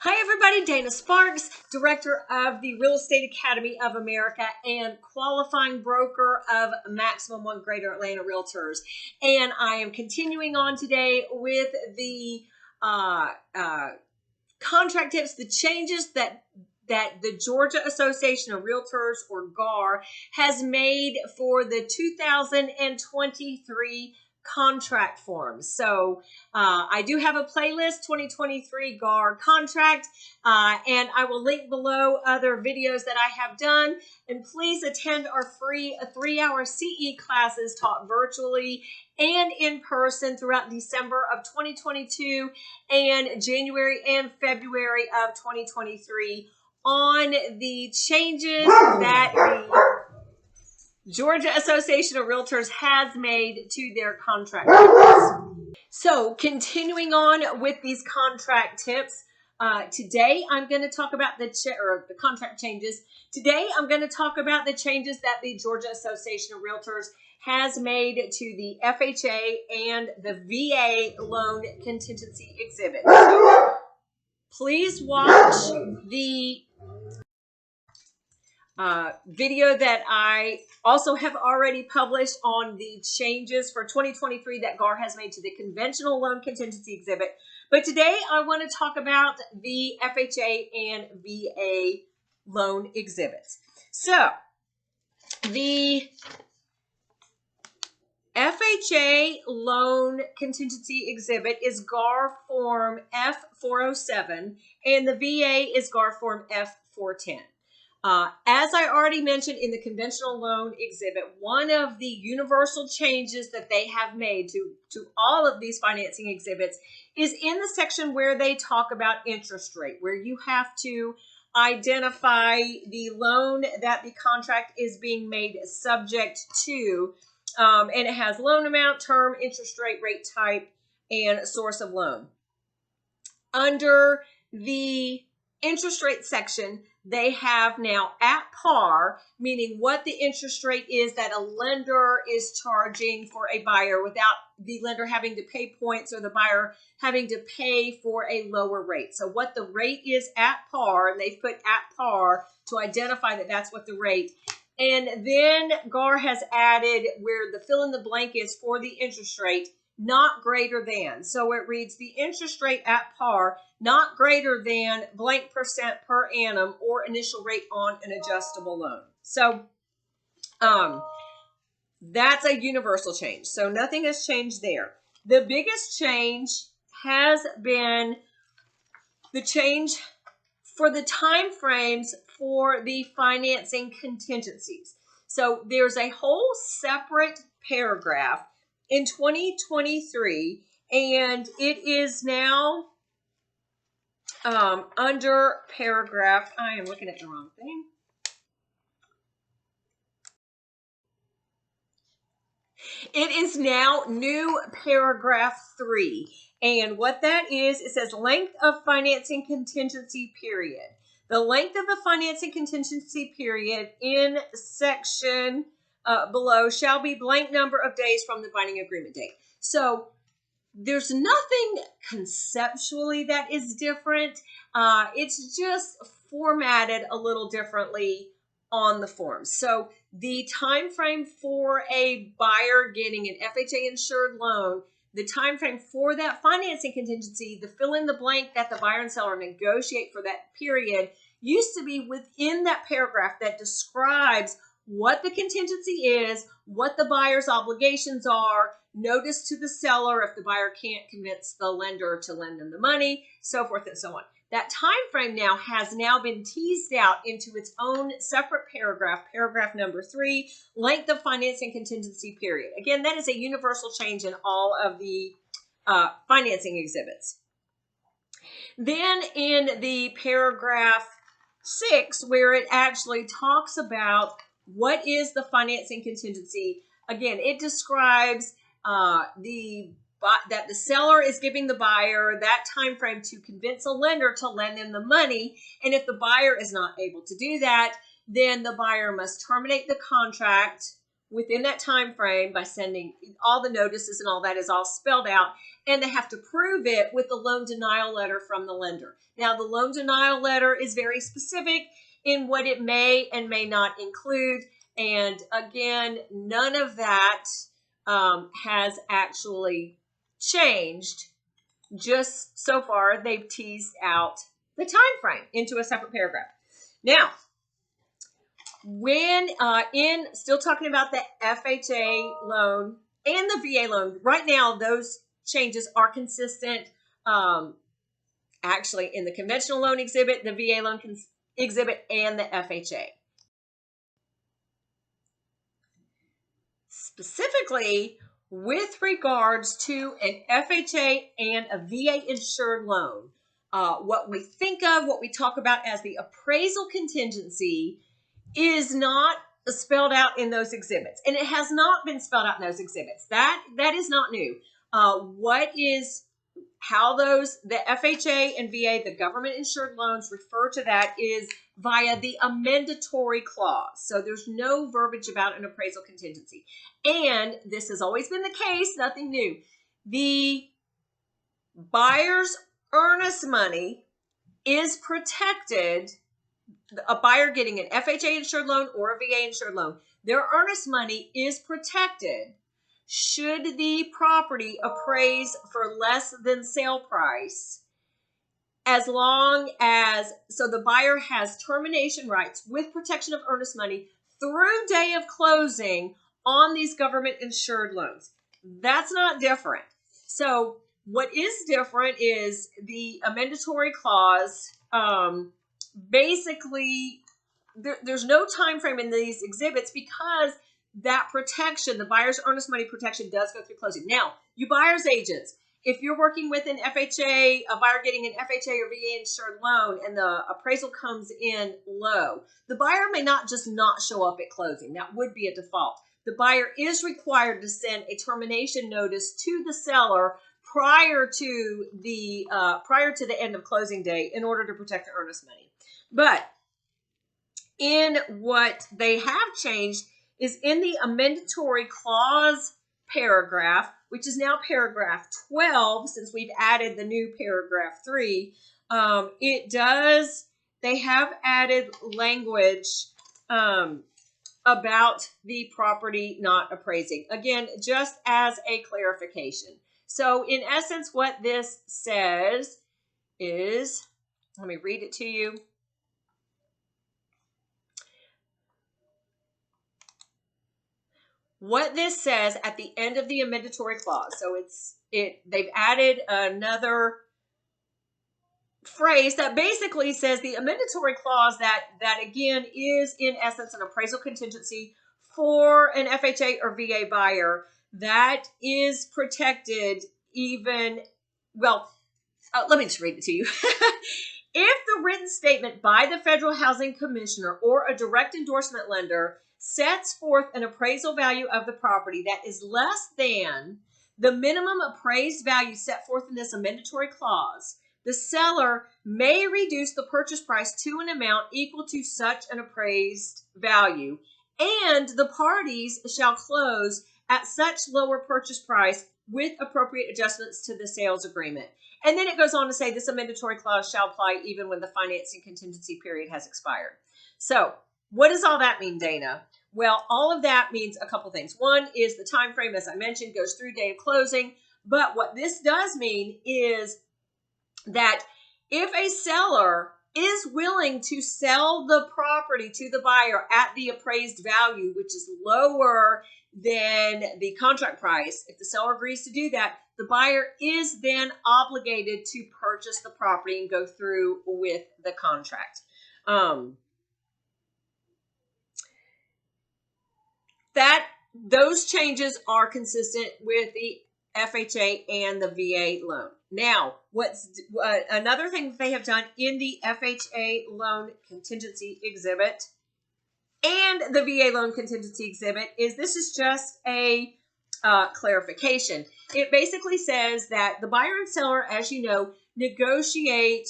Hi everybody, Dana Sparks, Director of the Real Estate Academy of America and qualifying broker of Maximum One Greater Atlanta Realtors. And I am continuing on today with the contract tips, the changes that the Georgia Association of Realtors, or GAR, has made for the 2023 contract forms. So I do have a playlist, 2023 GAR contract, and I will link below other videos that I have done. And please attend our free 3-hour CE classes taught virtually and in person throughout December of 2022 and January and February of 2023 on the changes that the Georgia Association of Realtors has made to their contract tips. So continuing on with these contract tips, today I'm going to talk about the contract changes. Today I'm going to talk about the changes that the Georgia Association of Realtors has made to the FHA and the VA loan contingency exhibit. So please watch the video that I also have already published on the changes for 2023 that GAR has made to the conventional loan contingency exhibit. But today I want to talk about the FHA and VA loan exhibits. So the FHA loan contingency exhibit is GAR form F407 and the VA is GAR form F410. As I already mentioned in the conventional loan exhibit, one of the universal changes that they have made to all of these financing exhibits is in the section where they talk about interest rate, where you have to identify the loan that the contract is being made subject to, and it has loan amount, term, interest rate, rate type, and source of loan. Under the interest rate section, they have now at par, meaning what the interest rate is that a lender is charging for a buyer without the lender having to pay points or the buyer having to pay for a lower rate. So what the rate is at par, and they've put at par to identify that that's what the rate. And then GAR has added where the fill in the blank is for the interest rate, not greater than. So it reads the interest rate at par, not greater than blank percent per annum or initial rate on an adjustable loan. So that's a universal change. So nothing has changed there. The biggest change has been the change for the time frames for the financing contingencies. So there's a whole separate paragraph in 2023, and it is now under paragraph, I am looking at the wrong thing. It is now new paragraph 3. And what that is, it says length of financing contingency period. The length of the financing contingency period in section below shall be blank number of days from the binding agreement date. So there's nothing conceptually that is different. It's just formatted a little differently on the form. So the time frame for a buyer getting an FHA insured loan, the time frame for that financing contingency, the fill in the blank that the buyer and seller negotiate for that period, used to be within that paragraph that describes what the contingency is, what the buyer's obligations are, notice to the seller if the buyer can't convince the lender to lend them the money, so forth and so on. That time frame now has been teased out into its own separate paragraph, paragraph number 3, length of financing contingency period. Again, that is a universal change in all of the financing exhibits. Then in the paragraph 6, where it actually talks about what is the financing contingency, again, it describes that the seller is giving the buyer that time frame to convince a lender to lend them the money, and if the buyer is not able to do that, then the buyer must terminate the contract within that time frame by sending all the notices, and all that is all spelled out, and they have to prove it with the loan denial letter from the lender. Now, the loan denial letter is very specific in what it may and may not include, and again, none of that has actually changed. Just so far, they've teased out the time frame into a separate paragraph. Now, when still talking about the FHA loan and the VA loan, right now those changes are consistent. Actually, in the conventional loan exhibit, the VA loan exhibit, and the FHA. Specifically, with regards to an FHA and a VA insured loan, what we think of, what we talk about as the appraisal contingency is not spelled out in those exhibits. And it has not been spelled out in those exhibits. That is not new. How the FHA and VA, the government insured loans, refer to that is via the amendatory clause. So there's no verbiage about an appraisal contingency. And this has always been the case, nothing new. The buyer's earnest money is protected. A buyer getting an FHA insured loan or a VA insured loan, their earnest money is protected should the property appraise for less than sale price, as long as, so the buyer has termination rights with protection of earnest money through day of closing on these government insured loans. That's not different. So what is different is the amendatory clause. Basically, there's no time frame in these exhibits because that protection, the buyer's earnest money protection, does go through closing. Now, you buyer's agents, if you're working with an FHA, a buyer getting an FHA or VA insured loan, and the appraisal comes in low, the buyer may not just not show up at closing. That would be a default. The buyer is required to send a termination notice to the seller prior to the end of closing day in order to protect the earnest money. But in what they have changed is in the amendatory clause paragraph, which is now paragraph 12, since we've added the new paragraph 3, they have added language about the property not appraising. Again, just as a clarification. So in essence, what this says is, let me read it to you. What this says at the end of the amendatory clause, so they've added another phrase that basically says the amendatory clause that again is in essence an appraisal contingency for an FHA or VA buyer that is protected even, well, let me just read it to you. If the written statement by the Federal Housing Commissioner or a direct endorsement lender sets forth an appraisal value of the property that is less than the minimum appraised value set forth in this amendatory clause, the seller may reduce the purchase price to an amount equal to such an appraised value, and the parties shall close at such lower purchase price with appropriate adjustments to the sales agreement. And then it goes on to say this amendatory clause shall apply even when the financing contingency period has expired. So what does all that mean, Dana? Well, all of that means a couple things. One is the time frame, as I mentioned, goes through day of closing. But what this does mean is that if a seller is willing to sell the property to the buyer at the appraised value, which is lower than the contract price, if the seller agrees to do that, the buyer is then obligated to purchase the property and go through with the contract. Those changes are consistent with the FHA and the VA loan. Now, another thing that they have done in the FHA loan contingency exhibit and the VA loan contingency exhibit is this is just a clarification. It basically says that the buyer and seller, as you know, negotiate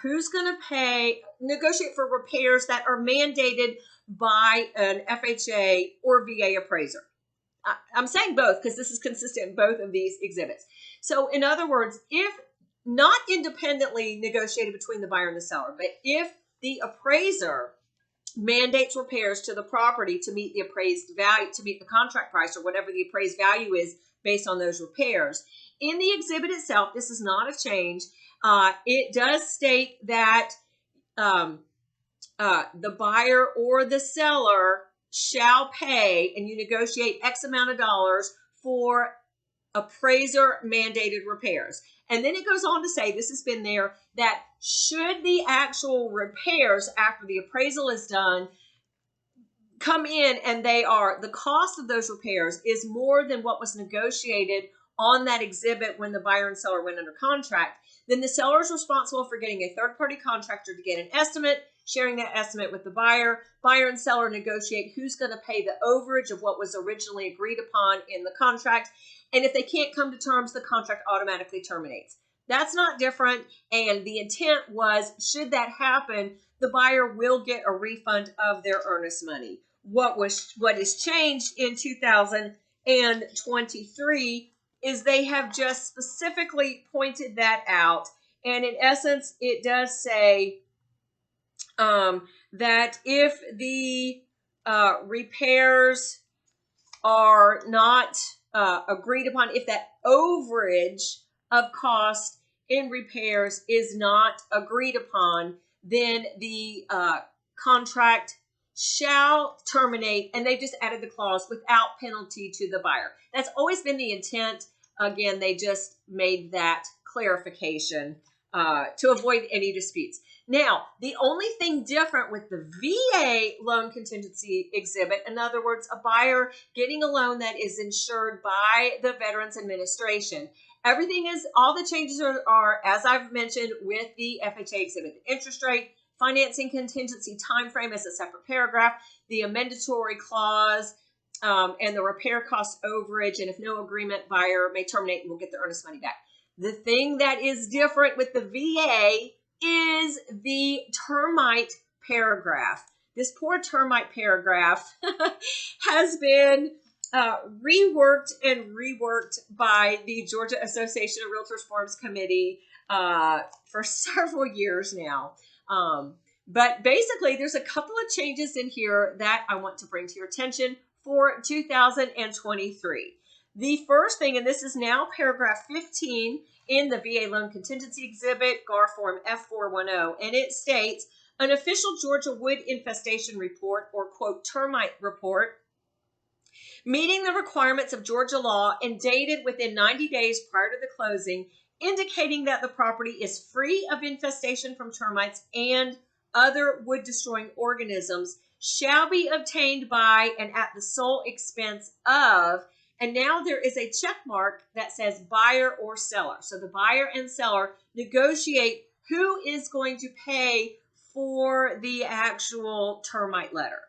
who's going to negotiate for repairs that are mandated by an FHA or VA appraiser. I'm saying both because this is consistent in both of these exhibits. So in other words, if not independently negotiated between the buyer and the seller, but if the appraiser mandates repairs to the property to meet the appraised value, to meet the contract price or whatever the appraised value is based on those repairs. In the exhibit itself, this is not a change. It does state that the buyer or the seller shall pay, and you negotiate X amount of dollars for appraiser mandated repairs. And then it goes on to say, this has been there, that should the actual repairs after the appraisal is done come in and the cost of those repairs is more than what was negotiated on that exhibit when the buyer and seller went under contract, then the seller is responsible for getting a third-party contractor to get an estimate, sharing that estimate with the buyer. Buyer and seller negotiate who's going to pay the overage of what was originally agreed upon in the contract. And if they can't come to terms, the contract automatically terminates. That's not different. And the intent was, should that happen, the buyer will get a refund of their earnest money. What is changed in 2023 is they have just specifically pointed that out. And in essence, it does say that if the repairs are not agreed upon, if that overage of cost in repairs is not agreed upon, then the contract shall terminate, and they just added the clause without penalty to the buyer. That's always been the intent. Again, they just made that clarification to avoid any disputes. Now, the only thing different with the VA loan contingency exhibit, in other words, a buyer getting a loan that is insured by the Veterans Administration, all the changes are, as I've mentioned, with the FHA exhibit. The interest rate, financing contingency time frame as a separate paragraph, the amendatory clause, and the repair cost overage, and if no agreement, buyer may terminate and will get the earnest money back. The thing that is different with the VA is the termite paragraph. This poor termite paragraph has been reworked by the Georgia Association of Realtors Forms Committee for several years now. But basically, there's a couple of changes in here that I want to bring to your attention for 2023. The first thing, and this is now paragraph 15 in the VA Loan Contingency Exhibit, GAR Form F410, and it states, an official Georgia wood infestation report, or quote, termite report, meeting the requirements of Georgia law and dated within 90 days prior to the closing, indicating that the property is free of infestation from termites and other wood-destroying organisms, shall be obtained by and at the sole expense of, and now there is a check mark that says buyer or seller. So the buyer and seller negotiate who is going to pay for the actual termite letter.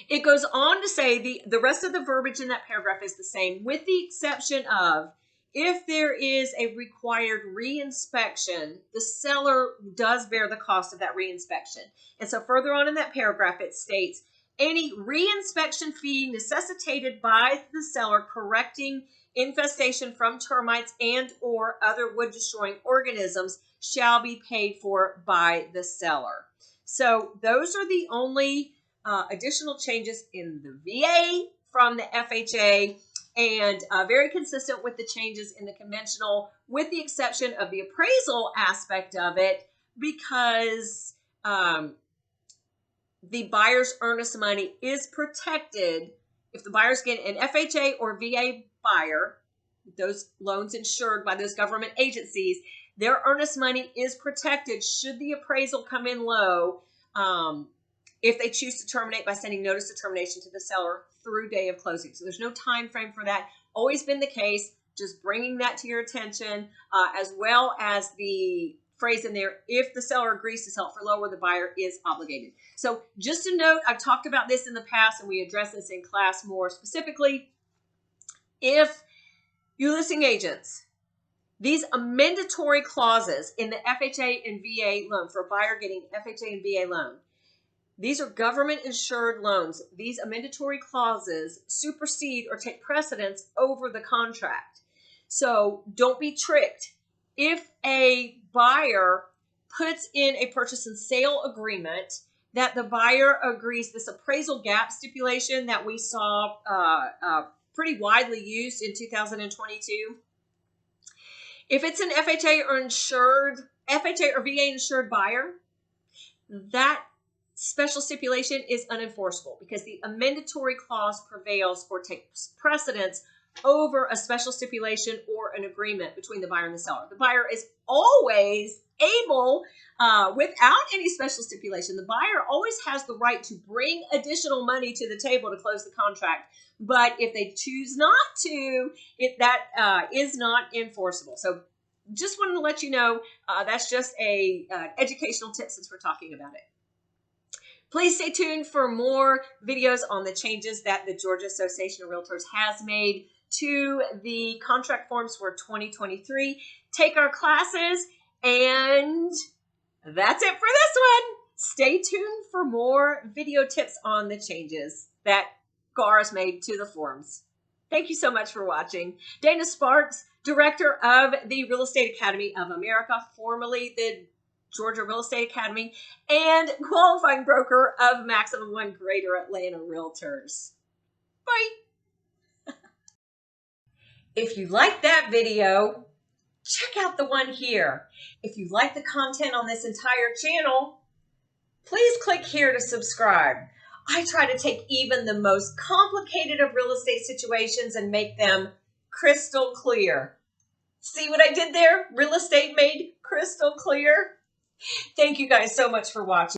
It goes on to say the rest of the verbiage in that paragraph is the same, with the exception of if there is a required reinspection, the seller does bear the cost of that reinspection. And so further on in that paragraph, it states, any reinspection fee necessitated by the seller correcting infestation from termites and or other wood-destroying organisms shall be paid for by the seller. So those are the only additional changes in the VA from the FHA, and very consistent with the changes in the conventional, with the exception of the appraisal aspect of it, because the buyer's earnest money is protected. If the buyer's getting an FHA or VA buyer, those loans insured by those government agencies, their earnest money is protected should the appraisal come in low, if they choose to terminate by sending notice of termination to the seller through day of closing. So there's no time frame for that. Always been the case. Just bringing that to your attention, as well as the phrase in there, if the seller agrees to sell it for lower, the buyer is obligated. So just a note, I've talked about this in the past, and we address this in class more specifically. If you listing agents, these amendatory clauses in the FHA and VA loan, for a buyer getting FHA and VA loan, These are government-insured loans. These amendatory clauses supersede or take precedence over the contract. So don't be tricked. If a buyer puts in a purchase and sale agreement that the buyer agrees, this appraisal gap stipulation that we saw pretty widely used in 2022, if it's an FHA or VA insured buyer, that special stipulation is unenforceable because the amendatory clause prevails or takes precedence over a special stipulation or an agreement between the buyer and the seller. The buyer is always able, without any special stipulation, the buyer always has the right to bring additional money to the table to close the contract. But if they choose not to, that is not enforceable. So just wanted to let you know, that's just a educational tip since we're talking about it. Please stay tuned for more videos on the changes that the Georgia Association of Realtors has made to the contract forms for 2023. Take our classes, and that's it for this one. Stay tuned for more video tips on the changes that GAR has made to the forms. Thank you so much for watching. Dana Sparks, Director of the Real Estate Academy of America, formerly the Georgia Real Estate Academy, and qualifying broker of Maximum One Greater Atlanta Realtors. Bye. If you like that video, check out the one here. If you like the content on this entire channel, please click here to subscribe. I try to take even the most complicated of real estate situations and make them crystal clear. See what I did there? Real estate made crystal clear. Thank you guys so much for watching.